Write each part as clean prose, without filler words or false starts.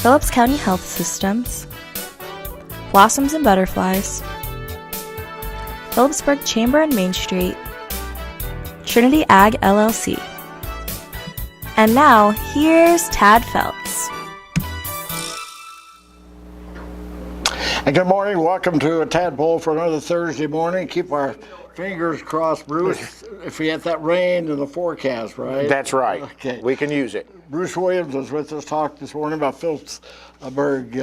Phillips County Health Systems, Blossoms and Butterflies, Phillipsburg Chamber and Main Street, Trinity Ag LLC. And now, here's Tad Phelps. And good morning. Welcome to a Tadpoll for another Thursday morning. Keep our fingers crossed, Bruce, if we get that rain in the forecast, right? That's right. Okay. We can use it. Bruce Williams was with us talk this morning about Phillipsburg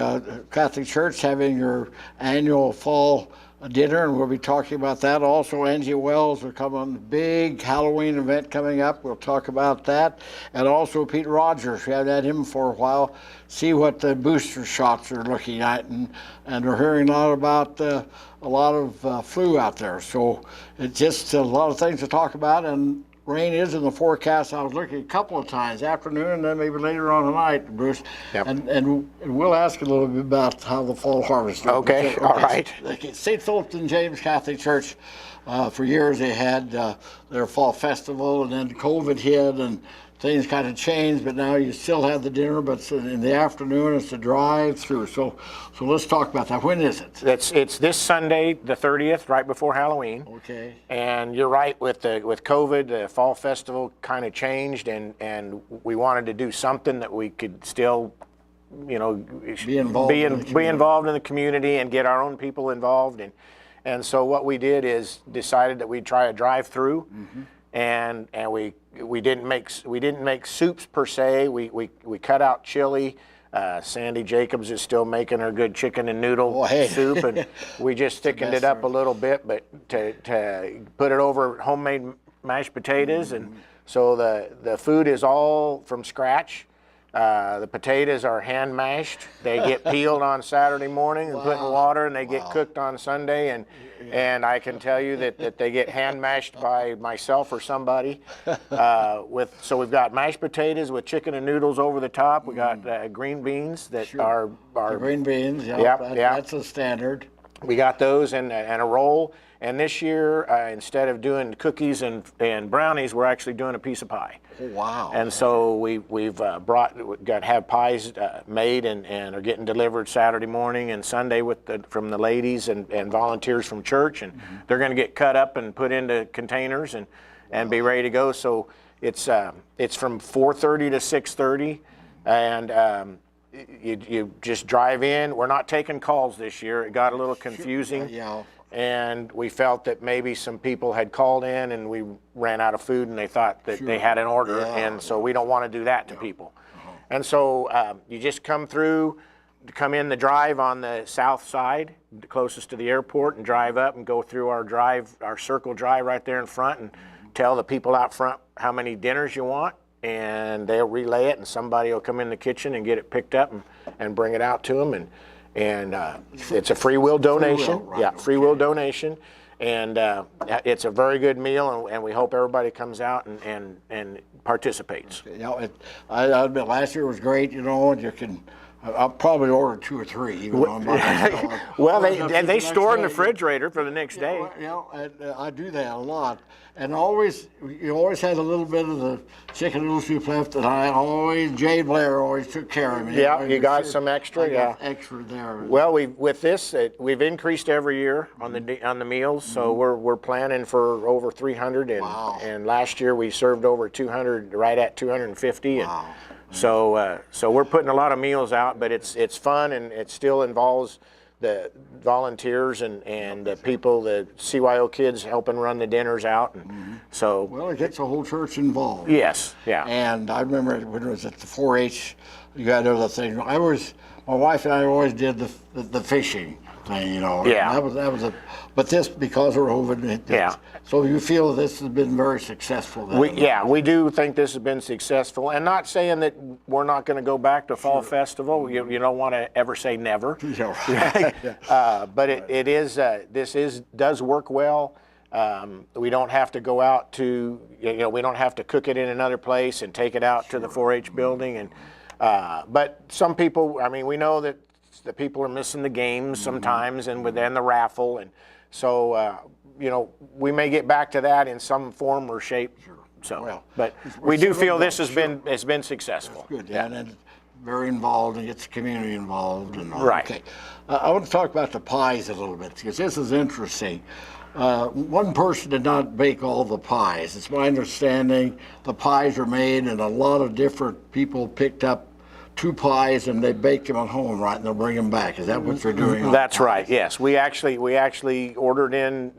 Catholic Church having their annual fall dinner, and we'll be talking about that. Also, Angie Wells will come on the big Halloween event coming up. We'll talk about that. And also Pete Rogers, we haven't had him for a while, see what the booster shots are looking at. And we're hearing a lot of flu out there. So it's just a lot of things to talk about. And rain is in the forecast. I was looking a couple of times, afternoon and then maybe later on tonight, Bruce. Yep. And we'll ask a little bit about how the fall harvest. Okay, all right. St. Philip and James Catholic Church, for years they had their fall festival, and then COVID hit and things kind of changed, but now you still have the dinner, but in the afternoon it's a drive-through. So let's talk about that. When is it? It's this Sunday, the 30th, right before Halloween. Okay. And you're right, with COVID, the fall festival kind of changed, and we wanted to do something that we could still, be involved in the community and get our own people involved. And so what we did is decided that we'd try a drive-through. Mm-hmm. And we didn't make soups per se. We cut out chili. Sandy Jacobs is still making her good chicken and noodle soup, and we just thickened it up a little bit, but to put it over homemade mashed potatoes. And so the food is all from scratch. The potatoes are hand mashed. They get peeled on Saturday morning and put in water, and they get cooked on Sunday. And I can tell you that they get hand mashed by myself or somebody. So we've got mashed potatoes with chicken and noodles over the top. We got green beans that are the green beans. That's a standard. We got those and a roll. And this year, instead of doing cookies and brownies, we're actually doing a piece of pie. Oh, wow. And so we've have pies made and are getting delivered Saturday morning and Sunday from the ladies and volunteers from church. And they're going to get cut up and put into containers and be ready to go. So it's from 4:30 to 6:30. And you just drive in. We're not taking calls this year. It got a little confusing. Yeah. And we felt that maybe some people had called in and we ran out of food and they thought that they had an order. And so we don't want to do that to people. And so you just come in the drive on the south side, closest to the airport, and drive up and go through our circle drive right there in front, and tell the people out front how many dinners you want. And they'll relay it, and somebody will come in the kitchen and get it picked up and bring it out to them. And it's a free will donation. Free will donation. And it's a very good meal, and we hope everybody comes out and participates. I admit last year was great, and you can. I'll probably order 2 or 3. Well, they store in the refrigerator for the next day. I do that a lot, and you always had a little bit of the chicken noodle soup left, and Jay Blair always took care of me. Yeah, you got some extra. Extra there. Well, we've increased every year on the meals, so we're planning for over 300, and last year we served over 200, right at 250. Wow. So we're putting a lot of meals out, but it's fun, and it still involves the volunteers and the people, the CYO kids helping run the dinners out. And well, it gets the whole church involved. Yes, yeah. And I remember when it was at the 4-H, you got to know the thing. My wife and I always did the fishing thing, Yeah. That was but this, because of COVID, So you feel this has been very successful then? We do think this has been successful, and not saying that we're not going to go back to Fall Festival. You don't want to ever say never. But this does work well. We don't have to go out to, we don't have to cook it in another place and take it out to the 4-H building. But some people, we know that the people are missing the games sometimes, and within the raffle, and so we may get back to that in some form or shape. So, but we do feel this has been successful. Good, and very involved and gets the community involved and all. Right. Okay. I want to talk about the pies a little bit because this is interesting. One person did not bake all the pies. It's my understanding the pies are made and a lot of different people picked up 2 pies and they baked them at home, right? And they'll bring them back. Is that what they're doing? That's right. Yes, we actually ordered in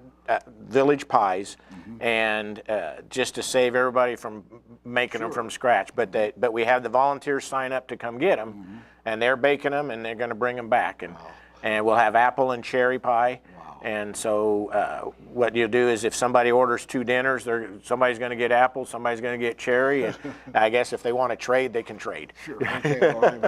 village pies, and just to save everybody from making them from scratch. But we have the volunteers sign up to come get them, and they're baking them, and they're going to bring them back, and we'll have apple and cherry pie. And so what you'll do is if somebody orders 2 dinners, somebody's going to get apple, somebody's going to get cherry. And I guess if they want to trade, they can trade. Sure. Okay, all right,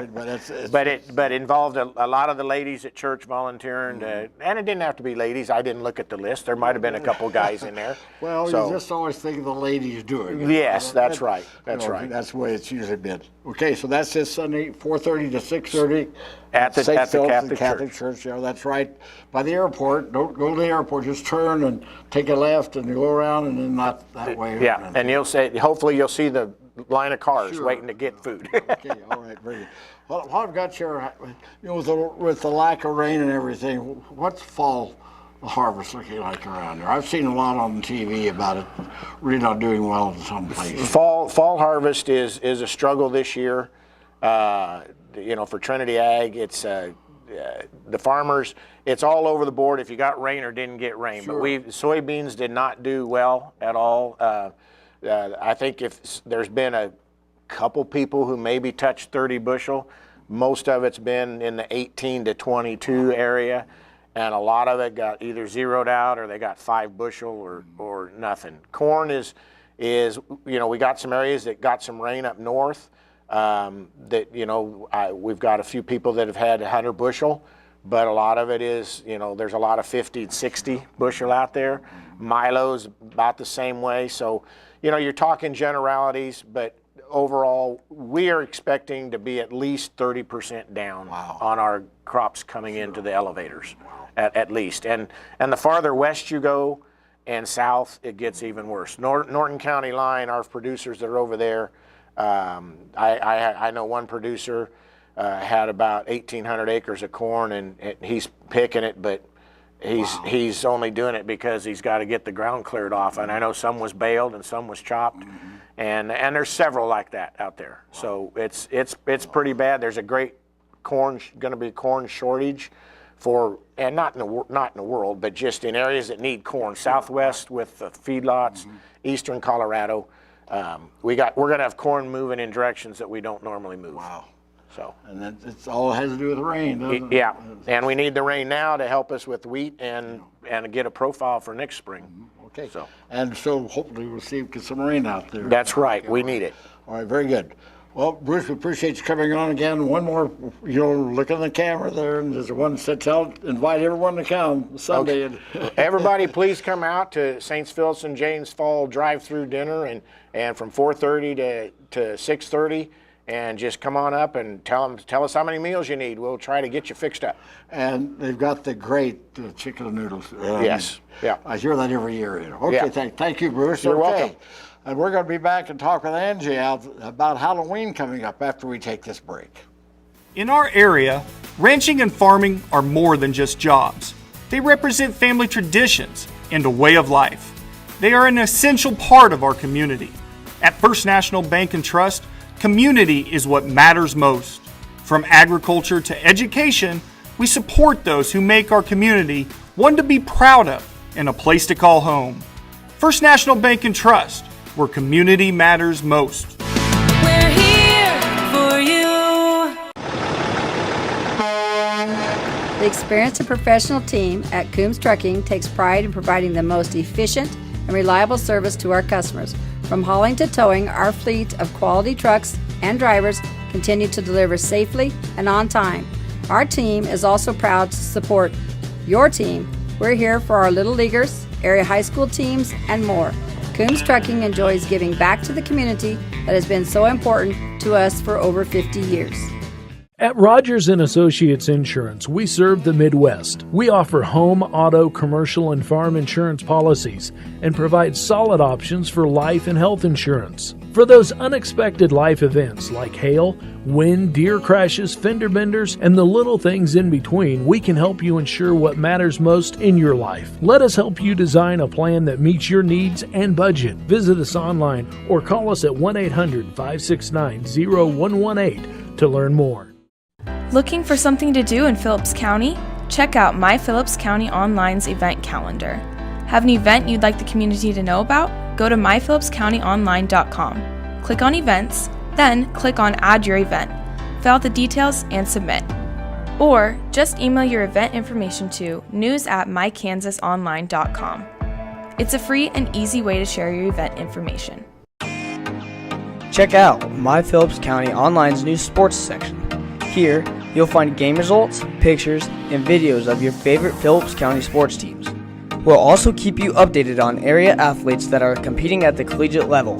but it involved a lot of the ladies at church volunteering, and it didn't have to be ladies. I didn't look at the list. There might have been a couple guys in there. Well, you just always think of the ladies doing it. Yes, that's right. That's right. That's the way it's usually been. Okay, so that's this Sunday, 4:30 to 6:30. At the Catholic Church. Yeah, that's right. By the airport. Don't go to the airport. Just turn and take a left and go around and then not that way. Yeah, and hopefully you'll see the line of cars waiting to get food. Okay, all right, very good. Well, I've got with the lack of rain and everything, what's fall harvest looking like around there? I've seen a lot on TV about it really not doing well in some places. Fall harvest is a struggle this year. For Trinity Ag, it's the farmers. It's all over the board. If you got rain or didn't get rain, but soybeans did not do well at all. I think if there's been a couple people who maybe touched 30 bushel, most of it's been in the 18 to 22 area, and a lot of it got either zeroed out or they got 5 bushel or nothing. Corn is we got some areas that got some rain up north. We've got a few people that have had 100 bushel, but a lot of it is, there's a lot of 50 and 60 bushel out there. Milo's about the same way. So, you're talking generalities, but overall, we are expecting to be at least 30% down on our crops coming into the elevators, at least. And the farther west you go and south, it gets even worse. Norton County line, our producers that are over there, I know one producer had about 1,800 acres of corn, and he's picking it, but he's only doing it because he's got to get the ground cleared off. And I know some was baled and some was chopped, and there's several like that out there. So it's pretty bad. There's a great corn shortage and not in the world, but just in areas that need corn. Southwest with the feedlots, eastern Colorado. We're going to have corn moving in directions that we don't normally move. Wow. So. And it's all has to do with the rain, doesn't it? Yeah, and we need the rain now to help us with wheat and get a profile for next spring. Okay. So hopefully we'll get some rain out there. That's right. We need it. All right, very good. Well, Bruce, we appreciate you coming on again. One more, look at the camera there, and there's one that invite everyone to come Sunday. Okay. Everybody, please come out to St. Philip's and James Fall drive-through dinner, and from 4:30 to 6:30, and just come on up and tell us how many meals you need. We'll try to get you fixed up. And they've got the great chicken noodles. Yes. Yeah. I hear that every year. Okay. Yeah. Thank you, Bruce. You're welcome. And we're going to be back and talk with Angie about Halloween coming up after we take this break. In our area, ranching and farming are more than just jobs. They represent family traditions and a way of life. They are an essential part of our community. At First National Bank and Trust, community is what matters most. From agriculture to education, we support those who make our community one to be proud of and a place to call home. First National Bank and Trust, where community matters most. We're here for you. The experienced and professional team at Coombs Trucking takes pride in providing the most efficient and reliable service to our customers. From hauling to towing, our fleet of quality trucks and drivers continue to deliver safely and on time. Our team is also proud to support your team. We're here for our Little Leaguers, area high school teams, and more. Coombs Trucking enjoys giving back to the community that has been so important to us for over 50 years. At Rogers & Associates Insurance, we serve the Midwest. We offer home, auto, commercial, and farm insurance policies and provide solid options for life and health insurance. For those unexpected life events like hail, wind, deer crashes, fender benders, and the little things in between, we can help you ensure what matters most in your life. Let us help you design a plan that meets your needs and budget. Visit us online or call us at 1-800-569-0118 to learn more. Looking for something to do in Phillips County? Check out My Phillips County Online's event calendar. Have an event you'd like the community to know about? Go to myphillipscountyonline.com. Click on Events, then click on Add Your Event. Fill out the details and submit. Or just email your event information to news@mykansasonline.com. It's a free and easy way to share your event information. Check out My Phillips County Online's new sports section. Here, you'll find game results, pictures, and videos of your favorite Phillips County sports teams. We'll also keep you updated on area athletes that are competing at the collegiate level.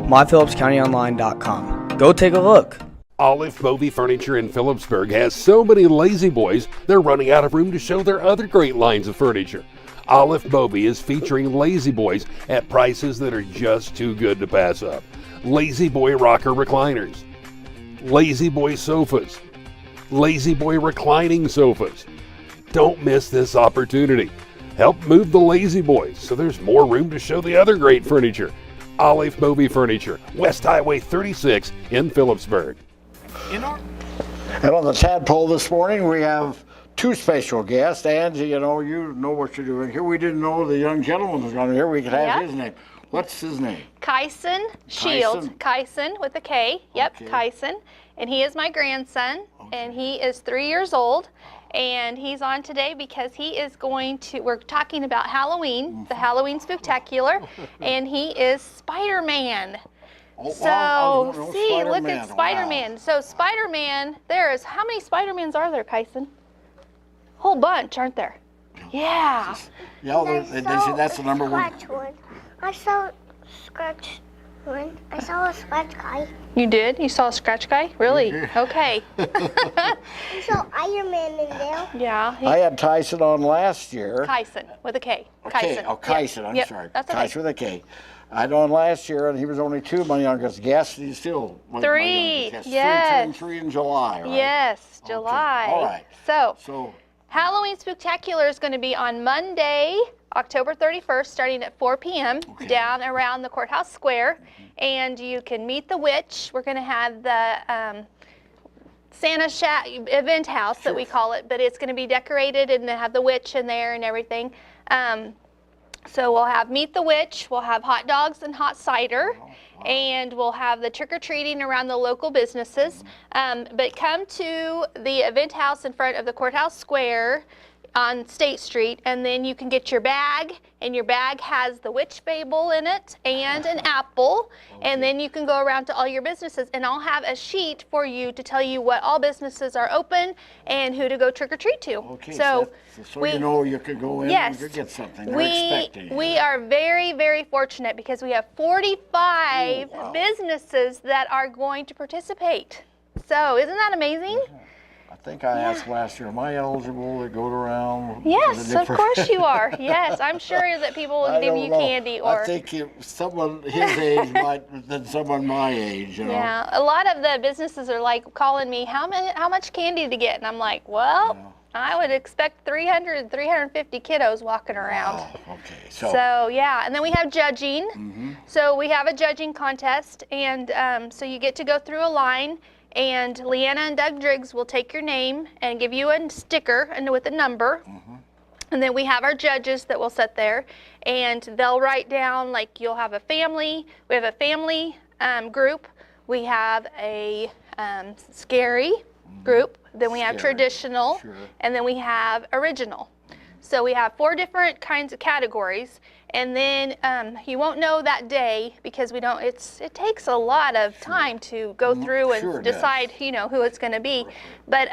MyPhillipsCountyOnline.com. Go take a look. Olive Movie Furniture in Phillipsburg has so many lazy boys, they're running out of room to show their other great lines of furniture. Olive Moby is featuring lazy boys at prices that are just too good to pass up. Lazy Boy rocker recliners, Lazy Boy sofas, Lazy Boy reclining sofas. Don't miss this opportunity. Help move the lazy boys so there's more room to show the other great furniture. Olive Movie Furniture, West Highway 36 in Phillipsburg. And on the Tadpoll this morning, we have two special guests. Angie, you know what you're doing here. We didn't know the young gentleman was going to be here. We could have his name. What's his name? Kyson Shields. Kyson with a K. Yep, Okay. Kyson. And he is my grandson, and he is 3 years old. And he's on today because he is we're talking about Halloween, the Halloween Spooktacular, and he is Spider-Man. So, look at Spider-Man. Wow. So Spider-Man, how many Spider-Mans are there, Kyson? Whole bunch, aren't there? Yeah. Yeah, they say that's the number one. One. I saw scratch one. I saw a scratch guy. You did? You saw a scratch guy? Really? Okay. I saw Iron Man in there. Yeah. I had Tyson on last year. Kyson with a K. Okay. Kyson. Oh, Kyson. Yep. I'm Yep. sorry. That's okay. Kyson with a K. I had on last year, and he was only 2 my youngest. Guess he's still my 3. youngest. Yes. 3 in July, right? Yes, July. Okay. All right. So Halloween Spooktacular is going to be on Monday, October 31st, starting at 4 p.m. down around the courthouse square, and you can meet the witch. We're going to have the Santa Shack event house that we call it, but it's going to be decorated and have the witch in there and everything. So we'll have Meet the Witch, we'll have hot dogs and hot cider, and we'll have the trick-or-treating around the local businesses. But come to the event house in front of the courthouse square on State Street, and then you can get your bag, and your bag has the witch fable in it and an apple, and then you can go around to all your businesses, and I'll have a sheet for you to tell you what all businesses are open and who to go trick-or-treat to. Okay, so you know you could go in and you could get something. They're expecting. We are very, very fortunate because we have 45 businesses that are going to participate. So isn't that amazing? I think I asked last year, am I eligible to go around? Yes, of course you are. Yes, I'm sure that people will give you candy. Or I think someone his age might than someone my age. You know? Yeah, a lot of the businesses are like calling me, how much candy to get? And I'm like, well, I would expect 300, 350 kiddos walking around. Oh, okay. So yeah, and then we have judging. So we have a judging contest, and so you get to go through a line. And Leanna and Doug Driggs will take your name and give you a sticker and with a number. And then we have our judges that will sit there, and they'll write down, like, you'll have a family. We have a family group. We have a scary group. Then we have traditional, and then we have original. So we have 4 different kinds of categories, and then you won't know that day because we don't. It takes a lot of time to go through and decide, who it's going to be. But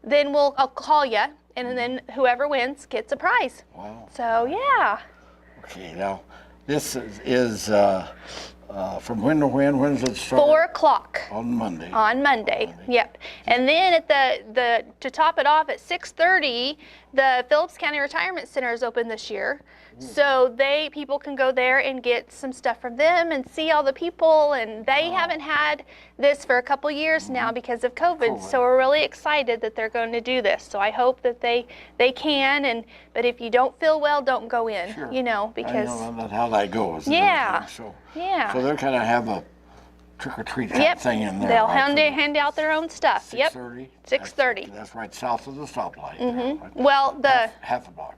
then I'll call you, and then whoever wins gets a prize. Wow. So yeah. Okay, now this is From when to when? When does it start? 4 o'clock. On Monday. On Monday, yep. And then at the to top it off at 6:30, the Phillips County Retirement Center is open this year. So people can go there and get some stuff from them and see all the people, and they haven't had this for a couple years now because of COVID. So we're really excited that they're going to do this. So I hope that they can, but if you don't feel well, don't go in, Sure. you know, because I know how that goes. Yeah. So yeah. they'll kind of have a trick-or-treat type Yep. thing in there. They'll right? hand out their own stuff. 6:30? 6:30. That's right south of the stoplight. Mm-hmm. Right? Well, half a block.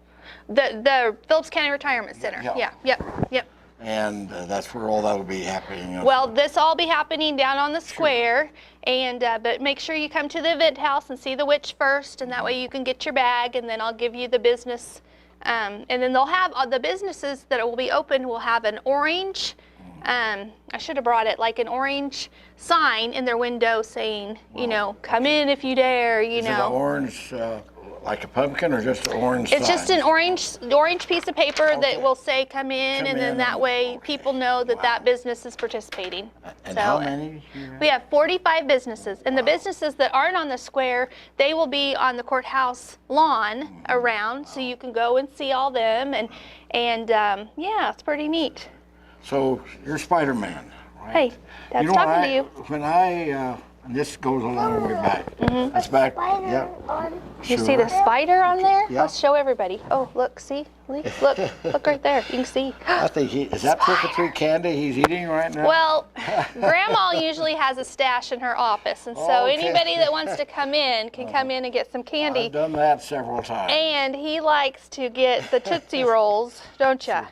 the Phillips County Retirement Center. Yeah. Yep. And that's where all that will be happening. Well, this all be happening down on the square, and but make sure you come to the event house and see the witch first, and that way you can get your bag, and then I'll give you the business. And then they'll have the businesses that will be open will have an orange. I should have brought it, like an orange sign in their window saying, you know, come in if you dare. You Is know. it an orange? Like a pumpkin or just an orange It's sign? just an orange piece of paper that will say come in, and then that way people know that that business is participating. And how many? We have 45 businesses, and the businesses that aren't on the square, they will be on the courthouse lawn around, so you can go and see all them, and yeah, it's pretty neat. So you're Spider-Man, right? Hey, Dad's talking to you. When and this goes a long way back. That's back, yeah. You see the spider on there? Yeah. Let's show everybody. Oh, look, see? Look right there. You can see. I think is that trick-or-treat candy he's eating right now? Well, Grandma usually has a stash in her office, and so anybody that wants to come in can come in and get some candy. I've done that several times. And he likes to get the Tootsie Rolls, don't ya?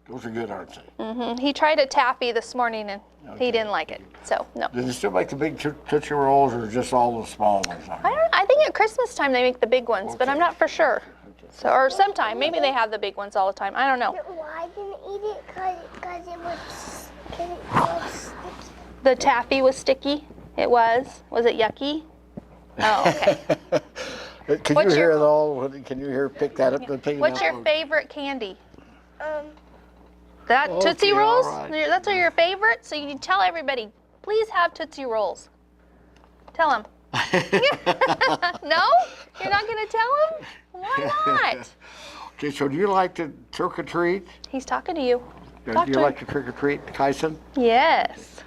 Those are good, aren't they? He tried a taffy this morning, and he didn't like it, so no. Do they still make the big Tootsie Rolls or just all the small ones? I think at Christmas time they make the big ones, but I'm not for sure. So, or sometime, maybe they have the big ones all the time. I don't know. Why didn't eat it? Because it was sticky. The taffy was sticky. It was. Was it yucky? Oh, okay. Can you hear it all? Can you hear pick that up? What's your favorite candy? That Okay, Tootsie Rolls? all right. That's your favorite? So you need to tell everybody, please have Tootsie Rolls. Tell them. No? You're not going to tell them? Why not? Okay, so do you like to trick-or-treat? He's talking to you. Do Talk you to like him. to trick-or-treat, Kyson? Yes.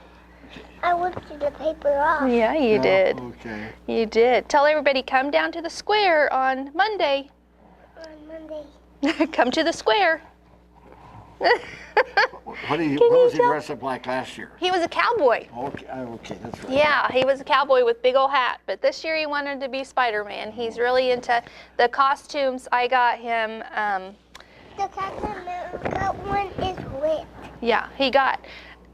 I lifted the paper off. Yeah, you did. Okay. You did. Tell everybody, come down to the square on Monday. On Monday. Come to the square. What was he dressed up like last year? He was a cowboy. Okay, that's right. Yeah, he was a cowboy with big old hat, but this year he wanted to be Spider-Man. He's really into the costumes. I got him, The Captain America one is ripped. yeah,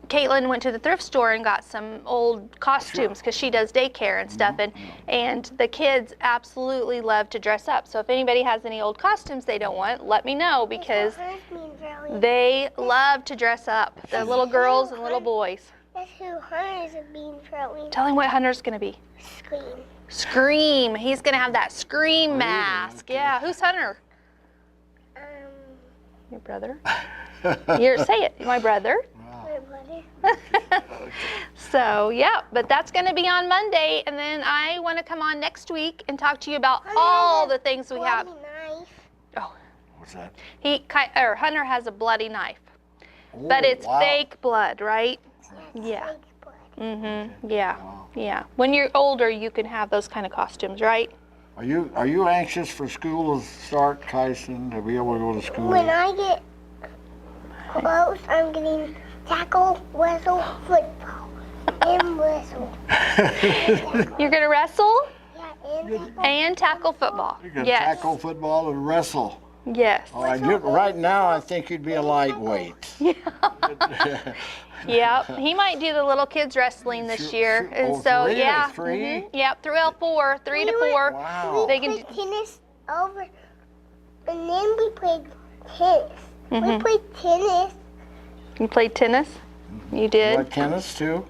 Caitlin went to the thrift store and got some old costumes because she does daycare and stuff, and the kids absolutely love to dress up. So if anybody has any old costumes they don't want, let me know because they love to dress up, the little girls and little boys. That's who Hunter's being throwing. Tell him what Hunter's going to be. Scream. Scream. He's going to have that Scream mask. Yeah, who's Hunter? Your brother? Say it, my brother. My brother. So, yeah, but that's going to be on Monday, and then I want to come on next week and talk to you about all the things we have. Knife. Oh, What's that? Hunter has a bloody knife, but it's fake blood, right? Yeah. Yeah. When you're older, you can have those kind of costumes, right? Are you anxious for school to start, Kyson, to be able to go to school? When I get close, I'm getting tackle, wrestle, football, and wrestle. You're going to wrestle Yeah, and tackle football. You can Yes. tackle football and wrestle. Yes. All right, right now I think you'd be a lightweight. Yeah, he might do the little kids wrestling this year, and so really? yeah, 3? Yep, through L4, 3 to 4. Wow. They we can. played tennis over, and then we played tennis. We played tennis. You played tennis? You did. You like tennis too?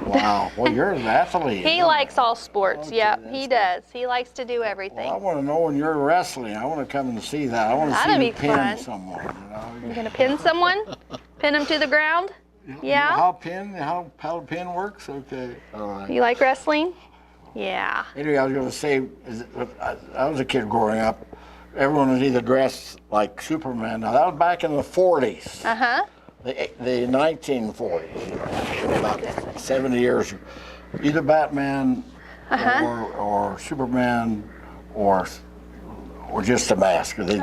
Wow. Well, you're an athlete. He likes all sports. Okay, Yep, that's he does. He likes to do everything. Well, I want to know when you're wrestling. I want to come and see that. I want to That'd see be you pin fun. someone. You're gonna pin someone? Pin him to the ground? Yeah? How the pin works? Okay. All right. You like wrestling? Yeah. Anyway, I was going to say, I was a kid growing up. Everyone was either dressed like Superman. Now, that was back in the 40s. Uh-huh. The 1940s, about 70 years. Either Batman or Superman or just a mask. They didn't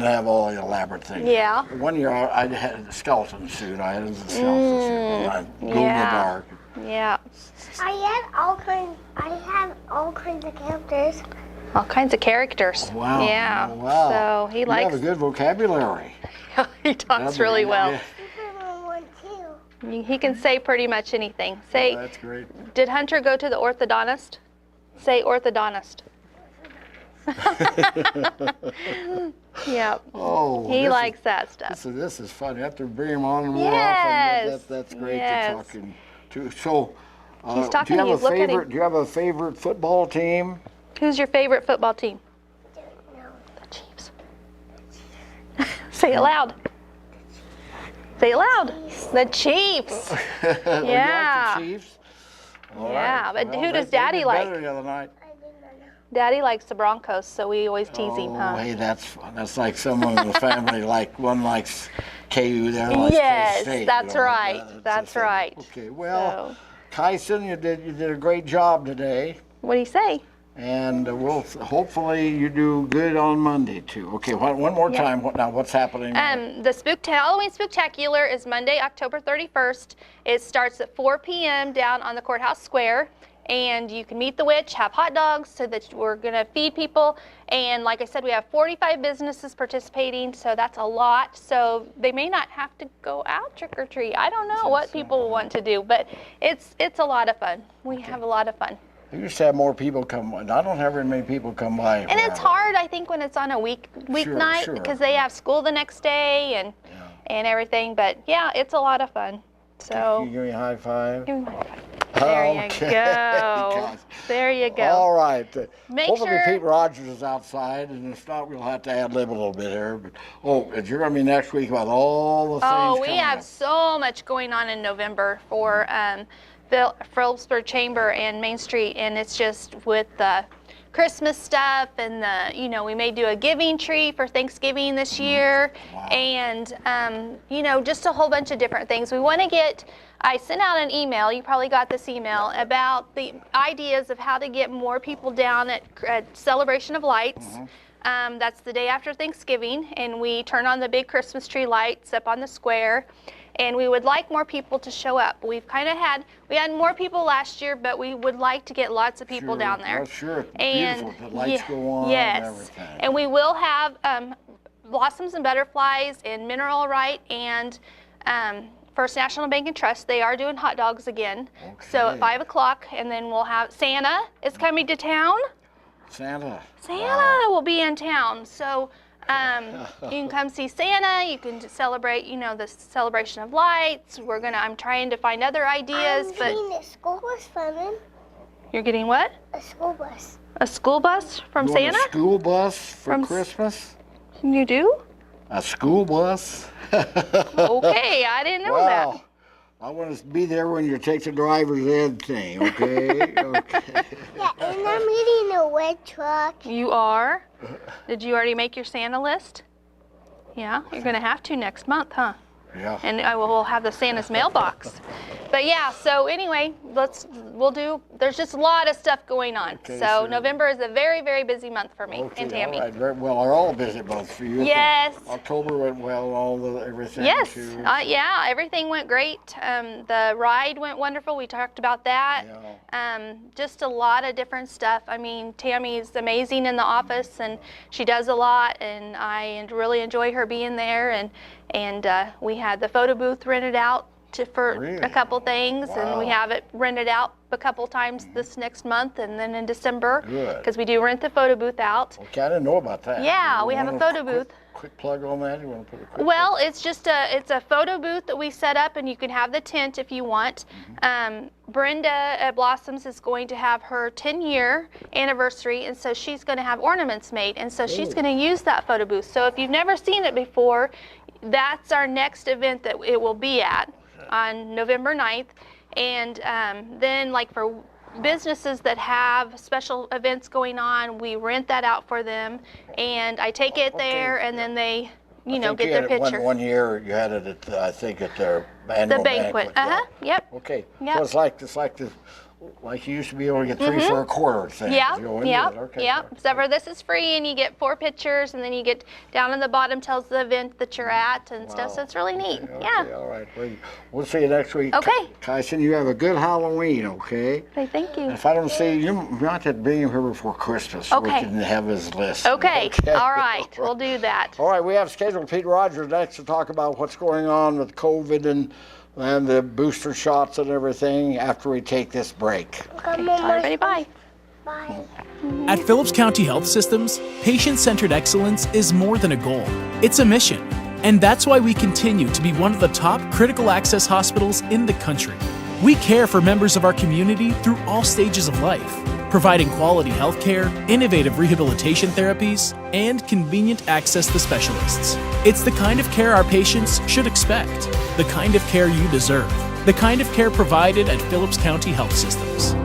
have all the elaborate things. Yeah. One year I had a skeleton suit. I had a skeleton suit. I glowed in the dark. Yeah. I have all kinds of characters. All kinds of characters. Wow. Yeah. Wow. So he You likes. have a good vocabulary. He talks really well. Yeah. Superman one too. He can say pretty much anything. Say, That's great. did Hunter go to the orthodontist? Say orthodontist. Yeah. Oh. He likes that stuff. This is fun. You have to bring him on more Yes. often. That's great Yes. to talking to. So, He's talking do you to have you. a Look at favorite? him. Do you have a favorite football team? Who's your favorite football team? The Chiefs. Say it loud. Say it loud. The Chiefs. You like Yeah. the Chiefs? All Yeah, right. but Well, who does they Daddy did like? better the other night. Daddy likes the Broncos, so we always tease him, Oh, huh? hey, that's fun. That's like someone in the family, like one likes KU, the other likes Yes, K-State. that's right. That's That's the thing. right. Okay, well, So, Kyson, you did a great job today, what do you say? and hopefully you do good on Monday too. Okay, one more time. What's happening? The Halloween Spooktacular is Monday, October 31st. It starts at 4 p.m. down on the courthouse square. And you can meet the witch, have hot dogs, so that we're going to feed people. And like I said, we have 45 businesses participating, so that's a lot. So they may not have to go out trick-or-treat. I don't know what people want to do, but it's a lot of fun. We have a lot of fun. You used to have more people come. I don't have very many people come by. And it's hard, I think, when it's on a weeknight sure. because they have school the next day and everything. But yeah, it's a lot of fun. So Can you give me a high five? give me my high five. There you Okay. go. There you go. All right. Make Hopefully sure- Pete Rogers is outside, and if not, we'll have to ad-lib a little bit here. But, you're going to be next week about all the things Oh, we coming have up. so much going on in November for Phillipsburg Chamber and Main Street, and it's just with the Christmas stuff and we may do a giving tree for Thanksgiving this year, and just a whole bunch of different things. We want to I sent out an email, you probably got this email, about the ideas of how to get more people down at Celebration of Lights. That's the day after Thanksgiving, and we turn on the big Christmas tree lights up on the square, and we would like more people to show up. We had more people last year, but we would like to get lots of people down there. Oh, sure. It's And beautiful. The lights go on yes, and everything. and we will have Blossoms and Butterflies and Mineral Right and First National Bank and Trust. They are doing hot dogs again. So at Okay. 5 o'clock, and then we'll have Santa is coming to town. Santa. Santa will be in town, so you can come see Santa. You can celebrate, the celebration of lights. I'm trying to find other ideas, I'm but getting a school bus from him. you're getting what? A school bus. A school bus from You want Santa? a school bus for From Christmas? You do? A school bus? Okay, I didn't know that. Wow. I want to be there when you take the driver's ed thing, okay? Okay. Yeah, and I'm getting a red truck. You are? Did you already make your Santa list? Yeah, you're going to have to next month, huh? Yeah. And we'll have the Santa's mailbox. But yeah, so anyway, there's just a lot of stuff going on. Okay, so so- November is a very, very busy month for me and Tammy. All right. Very well, they're all busy months for you. Yes. October went well, everything Yes, too. yeah, everything went great. The ride went wonderful. We talked about that. Just a lot of different stuff. I mean, Tammy's amazing in the office, and she does a lot, and I really enjoy her being there. And we had the photo booth rented out for Really? a couple things, and we Wow. have it rented out a couple times this next month, and then in December, Good. because we do rent the photo booth out. Okay, I didn't know about that. Yeah, You we have want a photo quick- booth. Quick plug on that? You want to put a quick Well, it's just it's a photo booth that we set up, and you can have the tent if you want. Brenda at Blossoms is going to have her 10-year anniversary, and so she's going to have ornaments made, and so she's going to use that photo booth. So if you've never seen it before, that's our next event that it will be at. on November 9th. And then like for businesses that have special events going on, we rent that out for them. And I take it there, and then they, get their picture. One year you had it at, I think, at their annual banquet. Yep. Okay. Yep. So it's like you used to be able to get 3 for a quarter thing. Yeah, yeah, Okay. yeah. So for this is free, and you get 4 pictures, and then you get down in the bottom tells the event that you're at and stuff. So it's really neat. Okay, Yeah. all right. We'll see you next week. Okay. Kyson, you have a good Halloween, okay? Okay, thank you. If I don't see you, might have to bring him here before Christmas. Okay. We can have his list. Okay. All right. We'll do that. All right. We have scheduled Pete Rogers next to talk about what's going on with COVID and the booster shots and everything after we take this break. Everybody, bye. Bye. At Phillips County Health Systems, patient-centered excellence is more than a goal. It's a mission. And that's why we continue to be one of the top critical access hospitals in the country. We care for members of our community through all stages of life, providing quality health care, innovative rehabilitation therapies, and convenient access to specialists. It's the kind of care our patients should expect, the kind of care you deserve, the kind of care provided at Phillips County Health Systems.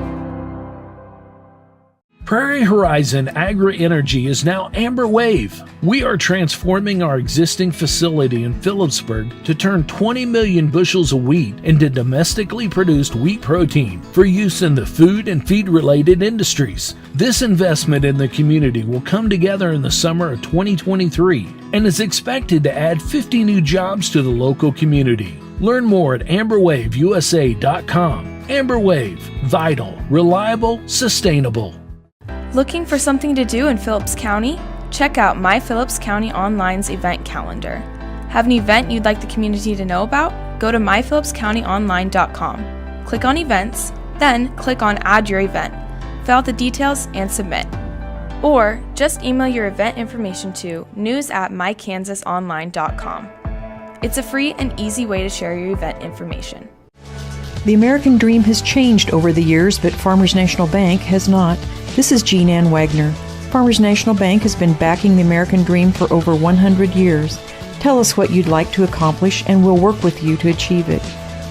Prairie Horizon Agri-Energy is now Amber Wave. We are transforming our existing facility in Phillipsburg to turn 20 million bushels of wheat into domestically produced wheat protein for use in the food and feed-related industries. This investment in the community will come together in the summer of 2023 and is expected to add 50 new jobs to the local community. Learn more at amberwaveusa.com. Amber Wave, vital, reliable, sustainable. Looking for something to do in Phillips County? Check out My Phillips County Online's event calendar. Have an event you'd like the community to know about? Go to myphillipscountyonline.com. Click on Events, then click on Add Your Event. Fill out the details and submit. Or just email your event information to news@mykansasonline.com. It's a free and easy way to share your event information. The American dream has changed over the years, but Farmers National Bank has not. This is Jean Ann Wagner. Farmers National Bank has been backing the American dream for over 100 years. Tell us what you'd like to accomplish, and we'll work with you to achieve it.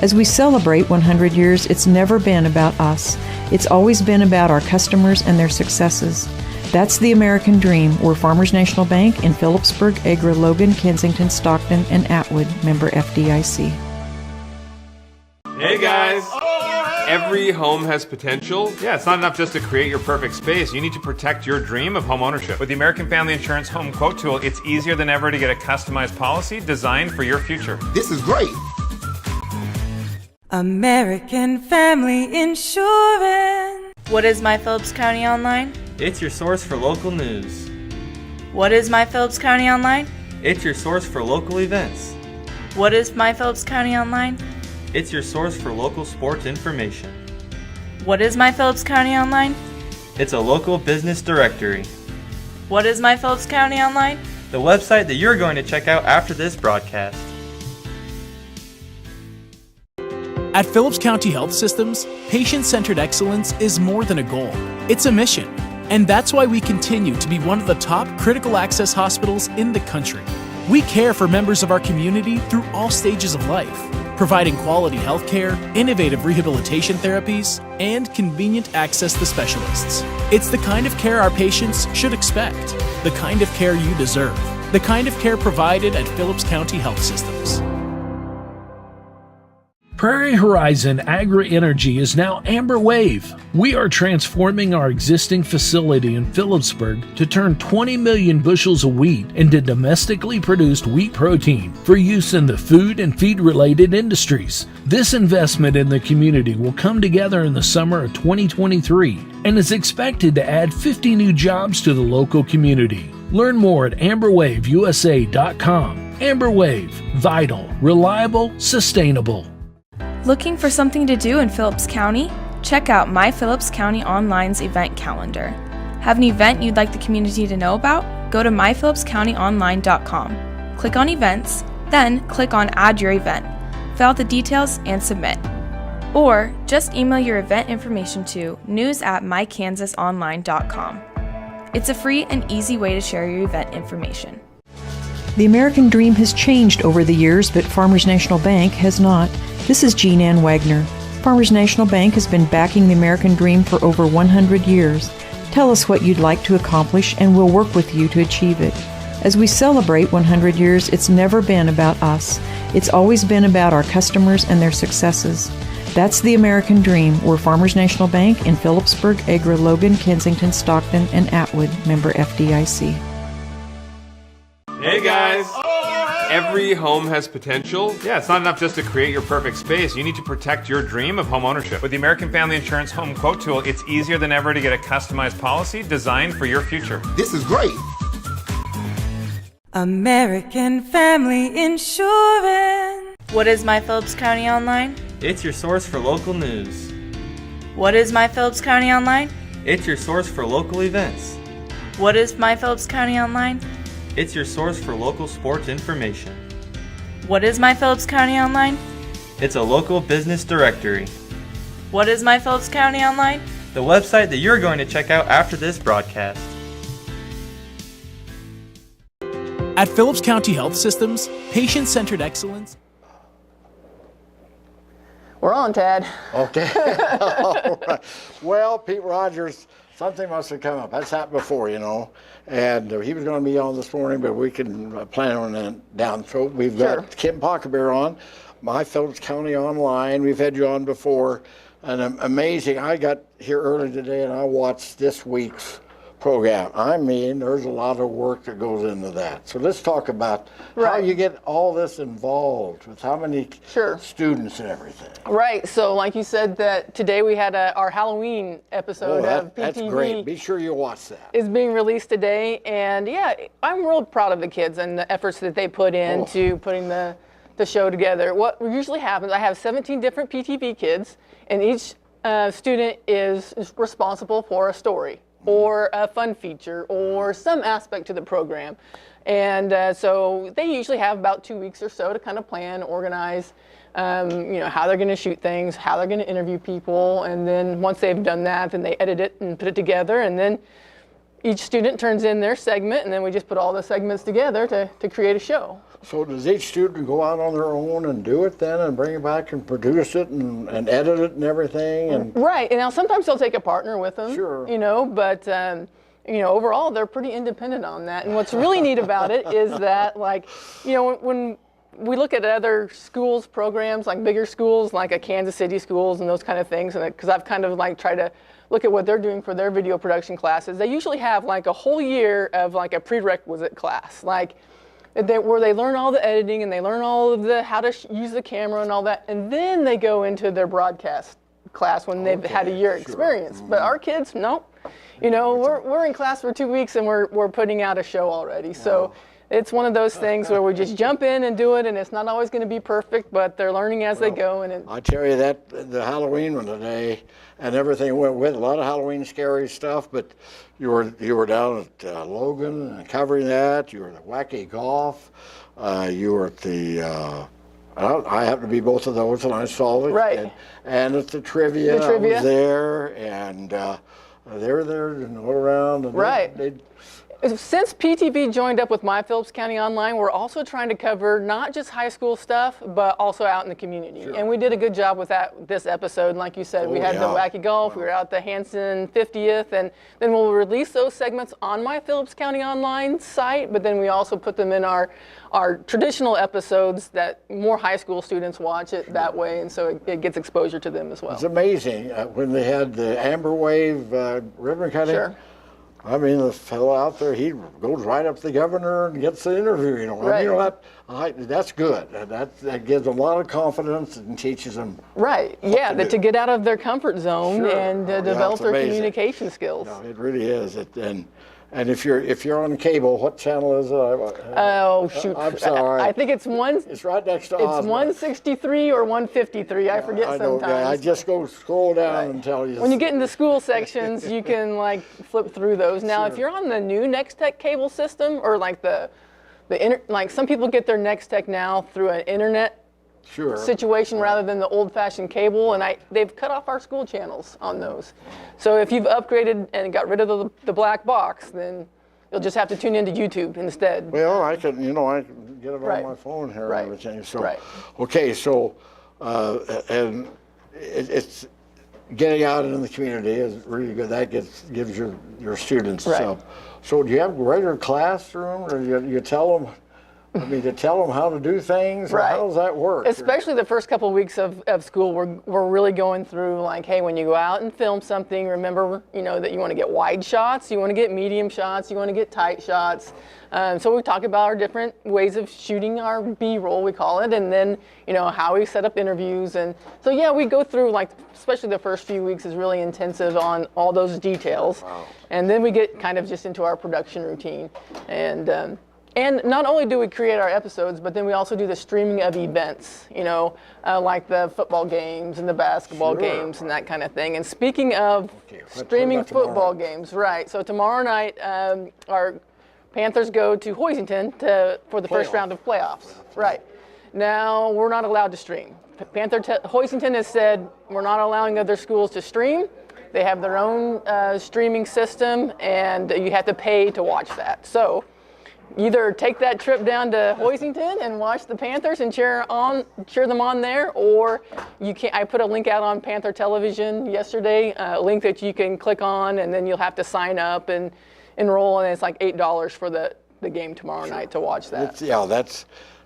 As we celebrate 100 years, it's never been about us. It's always been about our customers and their successes. That's the American dream. We're Farmers National Bank in Phillipsburg, Agra, Logan, Kensington, Stockton, and Atwood, member FDIC. Hey guys! Every home has potential. Yeah, it's not enough just to create your perfect space. You need to protect your dream of home ownership. With the American Family Insurance Home Quote Tool, it's easier than ever to get a customized policy designed for your future. This is great. American Family Insurance. What is My Phillips County Online? It's your source for local news. What is My Phillips County Online? It's your source for local events. What is My Phillips County Online? It's your source for local sports information. What is My Phillips County Online? It's a local business directory. What is My Phillips County Online? The website that you're going to check out after this broadcast. At Phillips County Health Systems, patient-centered excellence is more than a goal. It's a mission. And that's why we continue to be one of the top critical access hospitals in the country. We care for members of our community through all stages of life, providing quality health care, innovative rehabilitation therapies, and convenient access to specialists. It's the kind of care our patients should expect, the kind of care you deserve, the kind of care provided at Phillips County Health Systems. Prairie Horizon Agri-Energy is now Amber Wave. We are transforming our existing facility in Phillipsburg to turn 20 million bushels of wheat into domestically produced wheat protein for use in the food and feed-related industries. This investment in the community will come together in the summer of 2023 and is expected to add 50 new jobs to the local community. Learn more at amberwaveusa.com. Amber Wave, vital, reliable, sustainable. Looking for something to do in Phillips County? Check out My Phillips County Online's event calendar. Have an event you'd like the community to know about? Go to myphillipscountyonline.com. Click on Events, then click on Add Your Event. Fill out the details and submit. Or just email your event information to news@mykansasonline.com. It's a free and easy way to share your event information. The American dream has changed over the years, but Farmers National Bank has not. This is Jean Ann Wagner. Farmers National Bank has been backing the American dream for over 100 years. Tell us what you'd like to accomplish, and we'll work with you to achieve it. As we celebrate 100 years, it's never been about us. It's always been about our customers and their successes. That's the American dream. We're Farmers National Bank in Phillipsburg, Agra, Logan, Kensington, Stockton, and Atwood, member FDIC. Hey guys! Every home has potential. Yeah, it's not enough just to create your perfect space. You need to protect your dream of home ownership. With the American Family Insurance Home Quote Tool, it's easier than ever to get a customized policy designed for your future. This is great. American Family Insurance. What is My Phillips County Online? It's your source for local news. What is My Phillips County Online? It's your source for local events. What is My Phillips County Online? It's your source for local sports information. What is My Phillips County Online? It's a local business directory. What is My Phillips County Online? The website that you're going to check out after this broadcast. At Phillips County Health Systems, patient-centered excellence. We're on, Tad. Okay. All right. Well, Pete Rogers, something must have come up. That's happened before, you know. And he was going to be on this morning, but we can plan on that down. So we've got Kim Pockabear on, My Phillips County Online. We've had you on before. And amazing. I got here early today and I watched this week's program. I mean, there's a lot of work that goes into that. So let's talk about how you get all this involved with how many students and everything. Right. So like you said, that today we had our Halloween episode of PTV. That's great. Be sure you watch that. Is being released today. And yeah, I'm real proud of the kids and the efforts that they put into putting the show together. What usually happens, I have 17 different PTV kids, and each student is responsible for a story or a fun feature or some aspect to the program. And so they usually have about 2 weeks or so to kind of plan, organize, how they're going to shoot things, how they're going to interview people. And then once they've done that, then they edit it and put it together. And then each student turns in their segment, and then we just put all the segments together to create a show. So does each student go out on their own and do it then and bring it back and produce it and edit it and everything? And right. And now sometimes they'll take a partner with them, but overall they're pretty independent on that. And what's really neat about it is that, when we look at other schools programs, like bigger schools, like a Kansas City schools and those kind of things, and because I've kind of tried to look at what they're doing for their video production classes, they usually have a whole year of a prerequisite class, where they learn all the editing and they learn all of the how to use the camera and all that, and then they go into their broadcast class when they've had a year experience. But our kids, nope. We're in class for 2 weeks and we're putting out a show already. Wow. So it's one of those things where we just jump in and do it, and it's not always going to be perfect, but they're learning as they go. And I tell you that the Halloween one today and everything went with a lot of Halloween scary stuff, but you were down at Logan and covering that. You were at Wacky Golf. You were at the I happened to be both of those, and I saw it. Right. And at the trivia, I was there, and they were there and all around. And right. Since PTV joined up with My Phillips County Online, we're also trying to cover not just high school stuff, but also out in the community. And we did a good job with that this episode. Like you said, we had the Wacky Golf, we were out the Hanson 50th, and then we'll release those segments on My Phillips County Online site, but then we also put them in our traditional episodes that more high school students watch it that way, and so it gets exposure to them as well. It's amazing when they had the Amber Wave ribbon cutting. Sure. I mean, the fellow out there, he goes right up to the governor and gets the interview, Right. That's good. That gives them a lot of confidence and teaches them. Right, to get out of their comfort zone and develop their communication skills. No, it really is. And if you're on cable, what channel is it? Oh shoot! I'm sorry. I think it's It's right next to Osmond. It's 163 or 153. I forget sometimes. I just go scroll down and tell you. When you get into school sections, you can flip through those. Now, if you're on the new Nextech cable system, or some people get their Nextech now through an internet situation rather than the old-fashioned cable, and they've cut off our school channels on those. So if you've upgraded and got rid of the black box, then You'll just have to tune into YouTube instead. Well, I can get it on my phone here and everything. So, okay, so and it's getting out in the community is really good. That gives your students. So do you have a regular classroom, or you tell them? I mean, to tell them how to do things, or how does that work? Especially the first couple of weeks of school, we're really going through like, hey, when you go out and film something, remember, that you want to get wide shots, you want to get medium shots, you want to get tight shots. So we talk about our different ways of shooting our B-roll, we call it, and then, how we set up interviews. And so, yeah, we go through, like, especially the first few weeks is really intensive on all those details. Wow. And then we get kind of just into our production routine. And not only do we create our episodes, but then we also do the streaming of events, like the football games and the basketball games and that kind of thing. And speaking of streaming football games, so tomorrow night our Panthers go to Hoisington for the first round of playoffs. Right. Now, we're not allowed to stream. Hoisington has said we're not allowing other schools to stream. They have their own streaming system, and you have to pay to watch that. So either take that trip down to Hoisington and watch the Panthers and cheer them on there, or you can. I put a link out on Panther Television yesterday, a link that you can click on, and then you'll have to sign up and enroll, and it's like $8 for the game tomorrow night to watch that. That's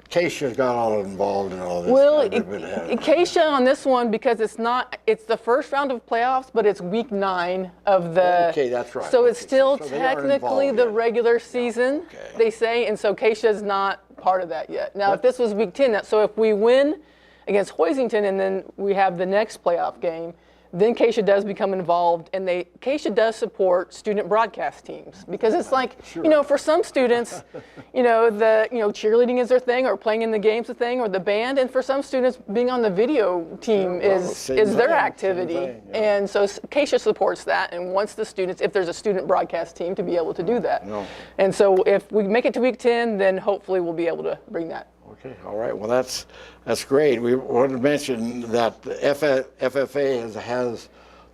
Keisha's got all involved in all this. Well, Keisha on this one, because it's the first round of playoffs, but it's week 9 of the. Okay, that's right. So it's still technically the regular season, they say, and so Keisha's not part of that yet. Now, if this was week 10, so if we win against Hoisington and then we have the next playoff game, then Keisha does become involved, and Keisha does support student broadcast teams, because it's like, for some students, cheerleading is their thing, or playing in the game's a thing, or the band, and for some students, being on the video team is their activity, and so Keisha supports that and wants the students, if there's a student broadcast team, to be able to do that. And so if we make it to week 10, then hopefully we'll be able to bring that. Okay, all right. Well, that's great. We wanted to mention that the FFA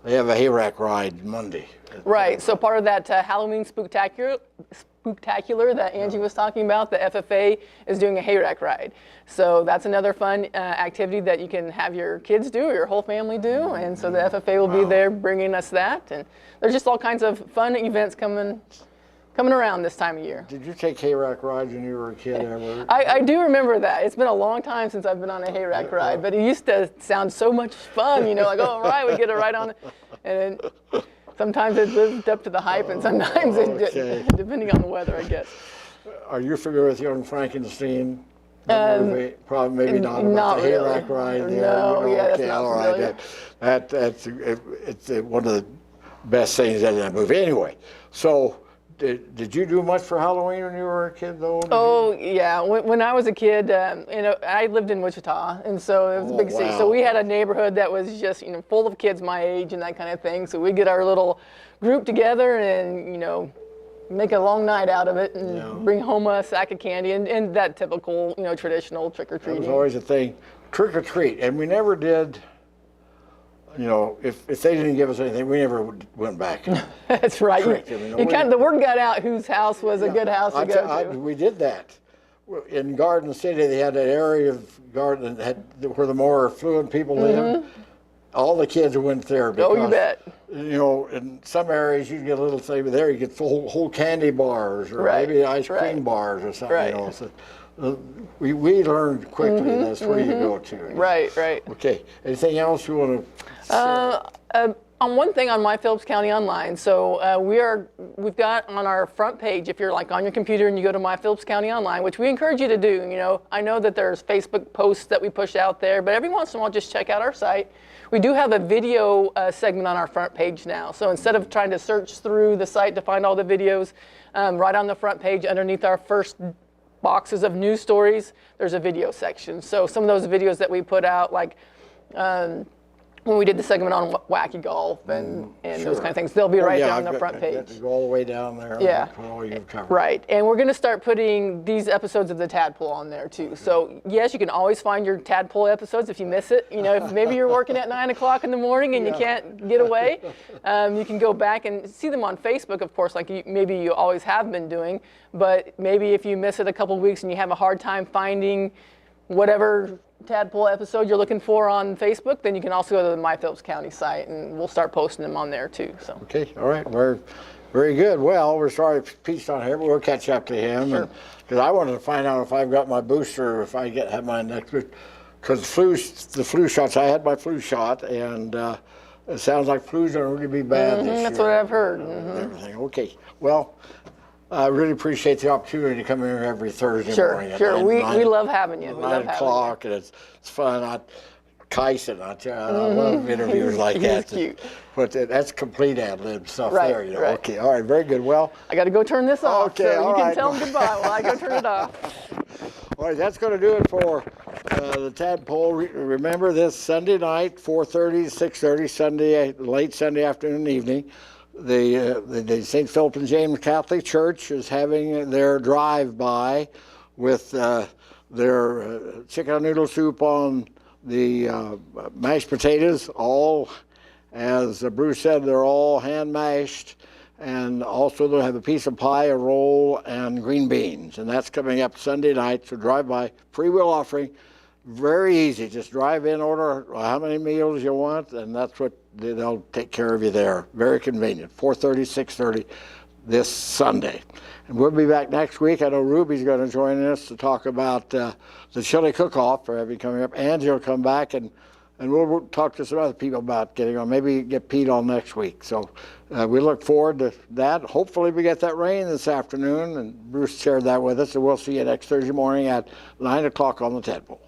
they have a hayrack ride Monday. Right. So part of that Halloween spooktacular that Angie was talking about, the FFA is doing a hayrack ride. So that's another fun activity that you can have your kids do, or your whole family do. And so the FFA will be there bringing us that. And there's just all kinds of fun events coming around this time of year. Did you take hayrack rides when you were a kid ever? I do remember that. It's been a long time since I've been on a hayrack ride, but it used to sound so much fun, like, oh, right, we get a ride on it. And sometimes it lived up to the hype, and sometimes it depending on the weather, I guess. Are you familiar with Young Frankenstein? Probably maybe not about not the really. hayrack ride there. No, that's not familiar. It's one of the best things in that movie. Anyway, so did you do much for Halloween when you were a kid, though? Yeah. When I was a kid, I lived in Wichita, and so it was a big city. So we had a neighborhood that was just, full of kids my age and that kind of thing. So we'd get our little group together and, make a long night out of it and bring home a sack of candy and that typical, traditional trick-or-treating. That was always a thing, trick-or-treat, and we never did. If they didn't give us anything, we never went back. That's right. The word got out whose house was a good house to go to. We did that. In Garden City, they had that area of garden where the more affluent people lived. All the kids went there. Because, you bet. In some areas you get a little thing, but there you get whole candy bars or maybe ice cream bars or something. So, we learned quickly that's where you go to. Right. Okay. Anything else you want to? On one thing on My Phillips County Online, so we've got on our front page, if you're like on your computer and you go to My Phillips County Online, which we encourage you to do. I know that there's Facebook posts that we push out there, but every once in a while just check out our site. We do have a video segment on our front page now. So instead of trying to search through the site to find all the videos, right on the front page underneath our first boxes of news stories, there's a video section. So some of those videos that we put out, like when we did the segment on wacky golf and those kind of things. They'll be right there on the front page. To go all the way down there. Yeah. All you've covered. Right. And we're going to start putting these episodes of the Tadpoll on there too. So yes, you can always find your Tadpoll episodes if you miss it. You know, if maybe you're working at 9 o'clock in the morning and you can't get away, you can go back and see them on Facebook, of course, like maybe you always have been doing. But maybe if you miss it a couple weeks and you have a hard time finding whatever Tadpoll episode you're looking for on Facebook, then you can also go to the My Phillips County site, and we'll start posting them on there too. So. Okay, all right, very good. Well, we're sorry Pete's not here, but we'll catch up to him. Sure. Because I wanted to find out if I've got my booster, or if I have my next booster. Because the flu shots, I had my flu shot, and it sounds like flu's going to really be bad this year. That's what I've heard. Everything. Okay, well, I really appreciate the opportunity to come here every Thursday morning. Sure, we love having you. 9 o'clock, and it's fun. Kyson, I love interviews like that. Cute. But that's complete ad-lib stuff right, there. You know. Right. Okay, all right, very good. Well, I got to go turn this off, okay, so you right. can tell them goodbye while I go turn it off. All right, that's going to do it for the Tadpoll. Remember this Sunday night, 4:30 to 6:30, Sunday, late Sunday afternoon and evening. The St. Philip and James Catholic Church is having their drive-by with their chicken noodle soup on the mashed potatoes, all, as Bruce said, they're all hand mashed, and also they'll have a piece of pie, a roll, and green beans, and that's coming up Sunday night. So drive by, free will offering, very easy. Just drive in, order how many meals you want, and that's what they'll take care of you there. Very convenient. 4:30, 6:30 this Sunday. And we'll be back next week. I know Ruby's going to join us to talk about the chili cook-off for having coming up. Angie will come back, and we'll talk to some other people about getting on. Maybe get Pete on next week. So we look forward to that. Hopefully we get that rain this afternoon, and Bruce shared that with us. And we'll see you next Thursday morning at 9 o'clock on the Tadpoll.